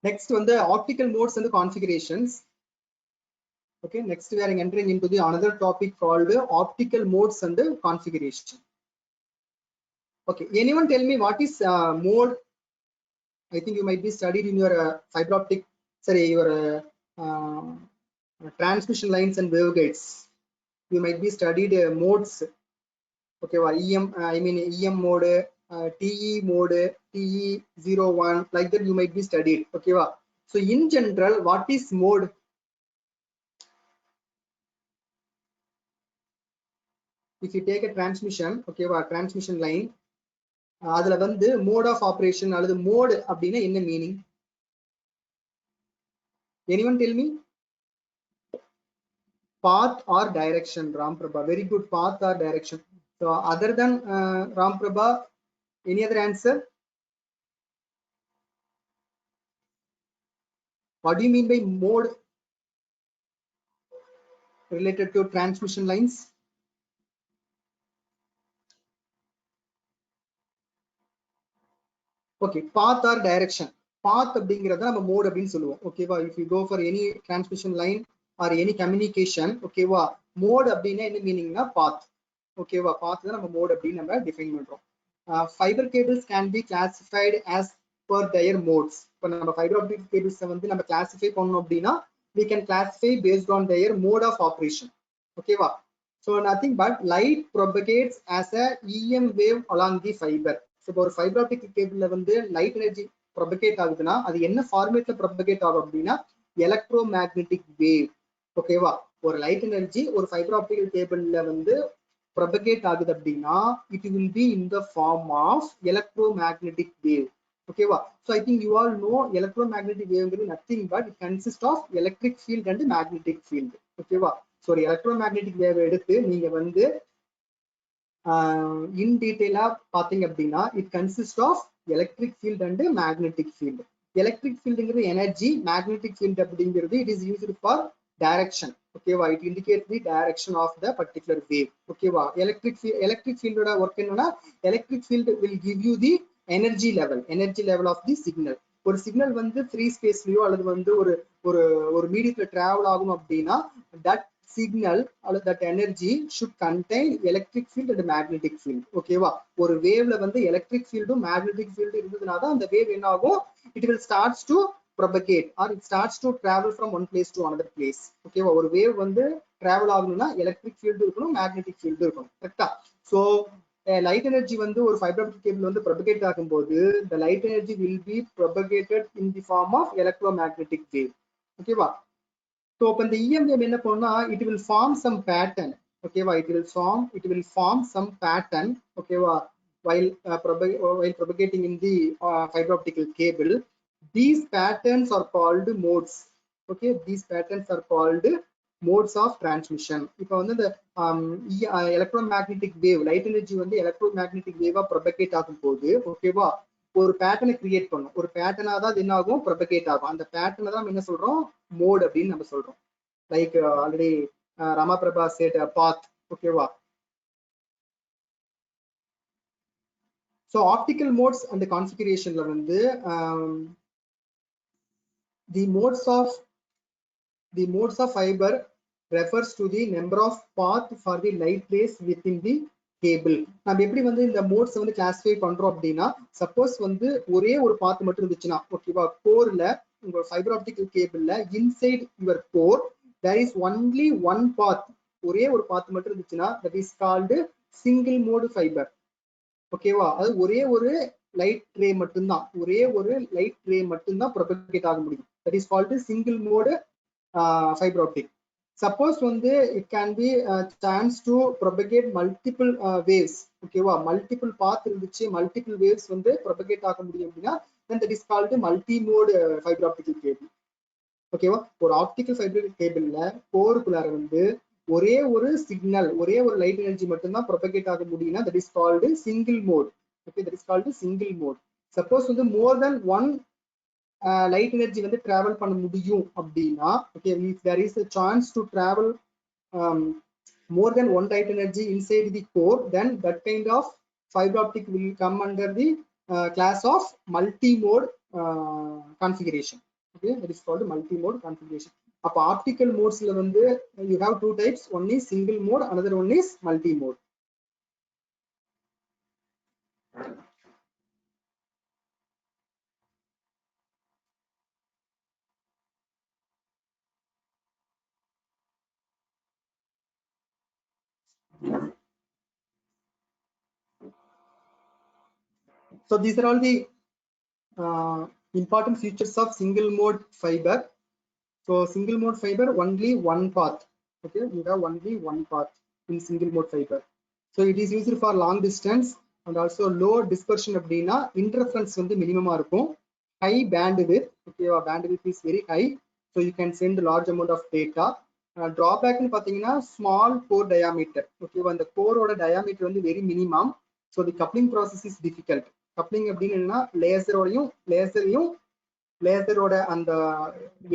Next on the optical modes and the configurations. Okay, next we are entering into the another topic called optical modes and the configuration. Okay, anyone tell me what is mode? I think you might be studied in your fiber optic, sorry, your transmission lines and waveguides. You might be studied modes. Okay, well, EM mode, TE mode, TE01, like that you might be studied. Okay, well, so in general, what is mode? If you take a transmission, okay, well, transmission line, அதுல வந்து mode of operation அல்லது mode அப்படினா என்ன meaning? Anyone tell me? Path or direction, Ram Prabha. Very good, path or direction. So other than Ram Prabha, any other answer? What do you mean by mode related to transmission lines? Okay, path or direction. Path அப்படிங்கறத நம்ம mode அப்படினு சொல்லுவோம். ஓகேவா? If you go for any transmission line or any communication, ஓகேவா? Mode அப்படினா என்ன மீனிங்னா path. ஓகேவா? path தான் நம்ம mode அப்படினு நம்ம டிஃபைன் பண்றோம். Fiber cables can be classified as per their modes. இப்போ நம்ம fiber optic cables வந்து நம்ம classify பண்ணனும் அப்படினா we can classify based on their mode of operation. ஓகேவா? So nothing but light propagates as a EM wave along the fiber. So ஒரு fiber optic cable வந்து light energy propagate ஆகுதுன்னா அது என்ன ஃபார்மேட்ல propagate ஆகும் அப்படின்னா electromagnetic wave. ஓகேவா? ஒரு light energy ஒரு fiber optic cableல வந்து propagate ஆகுது அப்படின்னா it will be in the form of electromagnetic wave. ஓகேவா? So I think you all know electromagnetic wave is nothing but it consists of electric field and magnetic field. ஓகேவா? So electromagnetic wave எடுத்து நீங்க வந்து in detail பாத்தீங்க அப்படின்னா it consists of electric field and magnetic field. Electric field is energy, magnetic field அப்படிங்கிறது it is used for direction. ஓகேவா? It indicates the direction of the particular wave. ஓகேவா? electric field ஓட work என்னன்னா electric field will give you the energy level of the signal. ஒரு signal வந்து free ஸ்பேஸ்லயோ அல்லது வந்து ஒரு மீடியத்துல டிராவல் ஆகும் அப்படின்னா that signal or that energy should contain electric field and magnetic field. ஓகேவா? ஒரு வேவ்ல வந்து எலக்ட்ரிக் ஃபீல்டும் மேக்னெட்டிக் ஃபீல்டும் இருந்ததுனா தான் அந்த வேவ் என்ன ஆகும்? It will starts to propagate or it starts to travel from one place to another place. ஓகேவா? ஒரு வேவ் வந்து டிராவல் ஆகணும்னா எலக்ட்ரிக் ஃபீல்ட் இருக்கணும், மேக்னெட்டிக் ஃபீல்ட் இருக்கணும். கரெக்ட்டா? சோ light energy வந்து ஒரு fiber optic cable வந்து propagate ஆகும்போது the light energy will be propagated in the form of electromagnetic wave. ஓகேவா? So when the EM wave என்ன பண்ணும்னா it will form some pattern. ஓகேவா? It will form some pattern. ஓகேவா? while propagating in the fiber optical cable. These patterns are called modes. Okay, these patterns are called modes of transmission. இப்போ வந்து இந்த electromagnetic wave light energy வந்து electromagnetic வேவா propagate ஆகும் போது ஓகேவா ஒரு பேட்டர்னை கிரியேட் பண்ணும். ஒரு பேட்டர்னா தான் என்ன ஆகும், ப்ரொபகேட் ஆகும். அந்த பேட்டர்னை தான் என்ன சொல்றோம், மோட் அப்படின்னு நம்ம சொல்றோம். லைக் ஆல்ரெடி ரமாபிரபா said பாத். ஓகேவா. So optical modes and the configuration la வந்து the modes of fiber refers to the number of path for the light rays within the cable. நம்ம எப்படி வந்து இந்த மோட்ஸ் வந்து கிளாசிஃபை பண்றோம் அப்படின்னா, சப்போஸ் வந்து ஒரே ஒரு பாத் மட்டும் இருந்துச்சுன்னா ஓகேவா, கோர்ல உங்க ஃபைபர் ஆப்டிக்கல் கேபிள்ல inside your core there is only one path, ஒரே ஒரு பாத் மட்டும் இருந்துச்சுன்னா that is called single mode fiber. ஓகேவா, அது ஒரே ஒரு லைட் ரே மட்டும்தான், ஒரே ஒரு லைட் ரே மட்டும்தான் ப்ரொபகேட் ஆக முடியும். That is called single mode fibre optic. Suppose வந்து it can be chance to propagate multiple waves. ஓகேவா, மல்டிபிள் பாத் இருந்துச்சு, மல்டிபிள் வேவ்ஸ் வந்து ப்ரொபகேட் ஆக முடியும் அப்படின்னா then that is called multi mode fibre optical cable. ஓகேவா, ஒரு ஆப்டிக்கல் ஃபைபர் கேபிள்ல கோருக்குள்ளார வந்து ஒரே ஒரு சிக்னல், ஒரே ஒரு லைட் எனர்ஜி மட்டும்தான் ப்ரொபகேட் ஆக முடியும்னா that is called single mode. Okay, that is called single mode. Suppose வந்து more than one light energy வந்து டிராவல் பண்ண முடியும் அப்படின்னா, okay, if there is a chance to travel more than one light energy inside the core, then that kind of fiber optic will come under the class of multi-mode configuration. Okay, that is called multi-mode configuration. அப்ப optical மோட்ஸ்ல வந்து you have two types, one is single mode, another one is multi-mode. So these are all the important features of single mode fiber. So single mode fiber, only one path. Okay, you have only one path in single mode fiber. So it is used for long distance and also low dispersion அப்படின்னா interference வந்து minimum இருக்கும், high bandwidth. Okay, bandwidth is very high, so you can send large amount of data. Drawback னு பாத்தீங்கன்னா small core diameter. Okay, அந்த கோரோட diameter வந்து very minimum, so the coupling process is difficult. coupling அப்படின்னா லேசரோட அந்த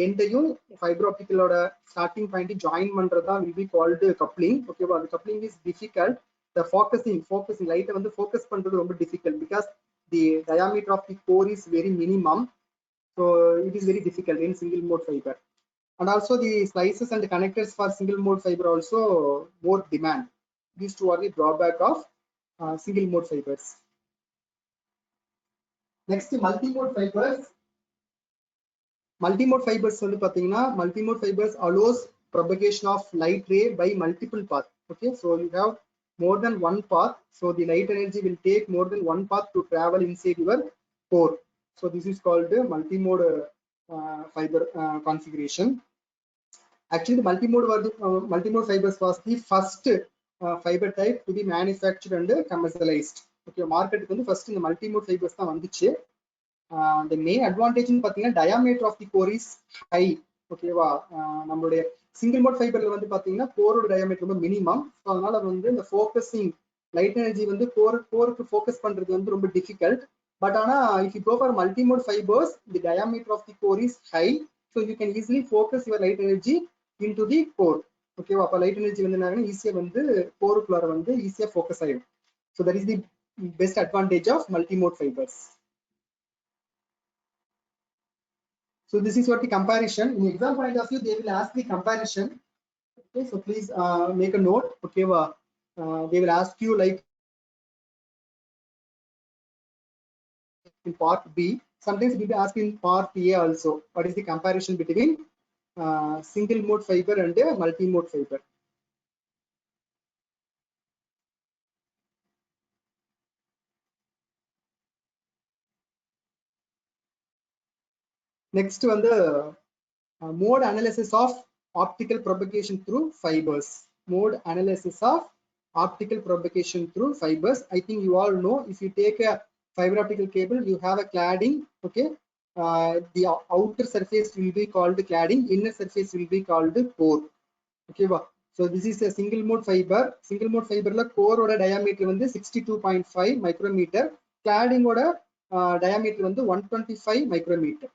எண்டையும் fibre ஆப்டிக்கலோட starting point join பண்றதா will be called coupling. ஓகேவா, அந்த coupling is difficult. the focusing லைட்டை வந்து ஃபோக்கஸ் பண்றது ரொம்ப difficult because the diameter of the core is very minimum, so it is very difficult in single mode fiber. And also the slices and the connectors for single mode fiber also more demand. These two are the drawback of single mode fibers. Next, multi-mode fibers. Multi-mode fibers வந்து பாத்தீங்கன்னா multi-mode fibers allows propagation of light ray by multiple paths. Okay, so you have more than one path, so the light energy will take more than one path to travel inside your core. So this is called multi-mode fiber configuration. Actually, the multi-mode fibers was the first fiber type to be manufactured and commercialized. Okay, market க்கு வந்து first இந்த multi-mode fibers தான் வந்துச்சு. The main advantage னு பாத்தீங்கன்னா diameter of the core is high. ஓகேவா, நம்மளுடைய single mode ஃபைபர்ல வந்து பாத்தீங்கன்னா கோரோட diameter ரொம்ப மினிமம், ஸோ அதனால வந்து இந்த ஃபோக்கஸிங் லைட் எனர்ஜி வந்து கோருக்கு ஃபோக்கஸ் பண்றது வந்து ரொம்ப டிஃபிகல்ட். பட் ஆனா if you go for multi-mode fibers, the diameter of the core is high, so you can easily focus your light energy into the core. ஓகேவா, அப்ப லைட் எனர்ஜி வந்து ஈஸியா வந்து கோருக்குள்ளார வந்து ஈஸியா ஃபோக்கஸ் ஆயிடும். So that is the best advantage of multi-mode fibers. So this is what the comparison. In exam point of view, they will ask the comparison. Okay, so please make a note. Okay, they will ask you like in part B. Sometimes they will be asking part A also. What is the comparison between single mode fiber and multi-mode fiber? Next one, the mode analysis of optical propagation through fibers. Mode analysis of optical propagation through fibers. I think you all know, if you take a fiber optical cable, you have a cladding. Okay, the outer surface will be called cladding, inner surface will be called core. Okay, so this is a single mode fiber. Single mode fiber la core oda diameter வந்து 62.5 micrometer, cladding oda diameter வந்து 125 micrometer.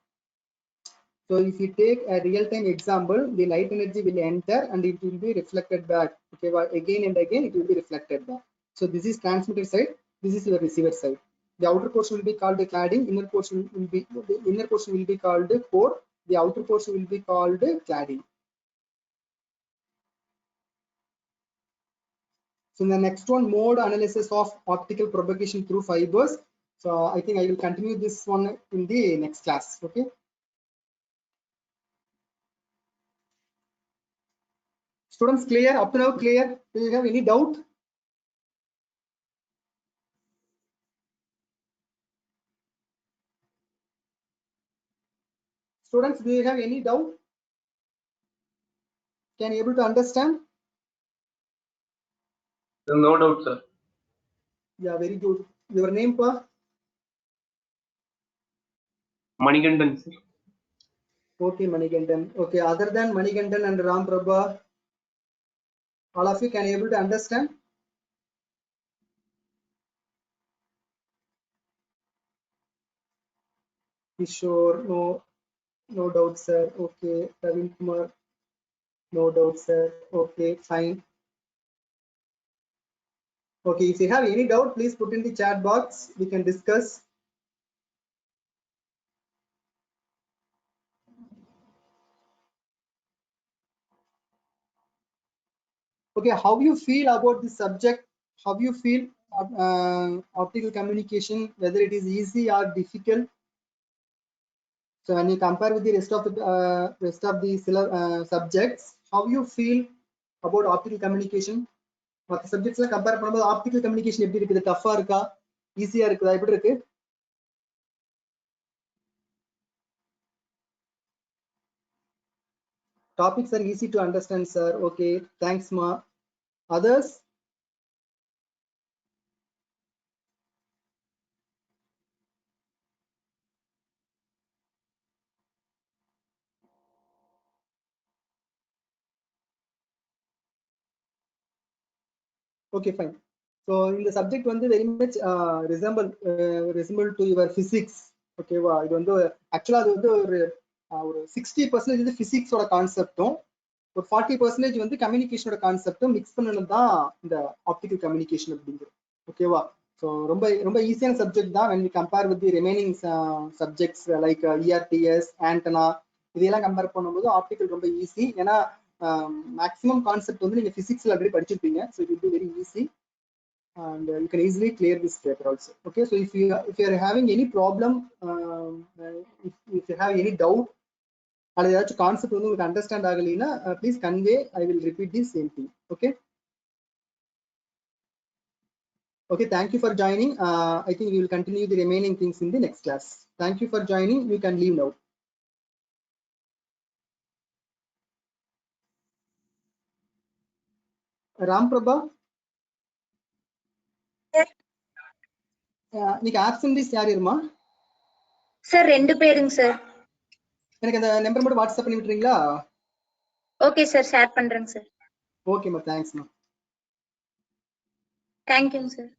So if you take a real-time example, the light energy will enter and it will be reflected back. Okay, again and again it will be reflected back. So this is transmitter side, this is your receiver side. The outer portion will be called the cladding, inner portion will be called the core, the outer portion will be called cladding. So the next one, mode analysis of optical propagation through fibers. So I think I will continue this one in the next class. Okay. Students, clear? Up to now clear? Do you have any doubt? Students, do you have any doubt? Can you able to understand? No doubt, sir. Yeah, very good. Your name, Pa? Manikandan, sir. Okay, Manikandan. Okay, other than Manikandan and Ram Prabha, all of you can able to understand? Kishore, no doubt, sir. Okay, Ravin Kumar, no doubt, sir. Okay, fine. Okay, if you have any doubt, please put in the chat box. We can discuss. Okay, how you feel about this subject? How you feel optical communication, whether it is easy or difficult? So when you compare with the rest of the subjects, how you feel about optical communication? மற்ற subjects எல்லாம் compare பண்ணும்போது optical communication எப்படி இருக்குது? டஃபா இருக்கா, ஈஸியா இருக்குதா, எப்படி இருக்கு? Topics are easy to understand, sir. Okay, thanks, ma. Others? Okay, fine. So in the subject வந்து very much resemble to your physics. Okay, வா, இது வந்து ஆக்சுவலா அது வந்து ஒரு 60% வந்து பிசிக்ஸோட கான்செப்டும் ஒரு 40% வந்து கம்யூனிகேஷனோட கான்செப்டும் மிக்ஸ் பண்ணது தான் இந்த ஆப்டிகல் கம்யூனிகேஷன் அப்படிங்கிறது. ஓகேவா? ஸோ ரொம்ப ரொம்ப ஈஸியான சப்ஜெக்ட் தான் when we compare with the remaining subjects like ERTS, antenna, இதெல்லாம் கம்பேர் பண்ணும்போது ஆப்டிகல் ரொம்ப ஈஸி. ஏன்னா மேக்ஸிமம் கான்செப்ட் வந்து நீங்க பிசிக்ஸ்ல ஆல்ரெடி படிச்சிருப்பீங்க. So it will be very easy and you can easily clear this paper also. Okay, so if you are having any problem, if you have any doubt or ஏதாச்சும் concept வந்து உங்களுக்கு understand ஆகலைன்னா please convey, I will repeat the same thing. Okay okay, thank you for joining. I think we will continue the remaining things in the next class. Thank you for joining. You can leave now. Ram Prabha, நீங்க absent list யார் இருமா? Sir 2 பேருங்க sir. எனக்கு அந்த number மட்டும் WhatsApp பண்ணி விட்டுறீங்களா? Okay sir, share பண்றேங்க சார். ஓகேமா, தேங்க்ஸ்மா. தேங்க்யூங்க சார்.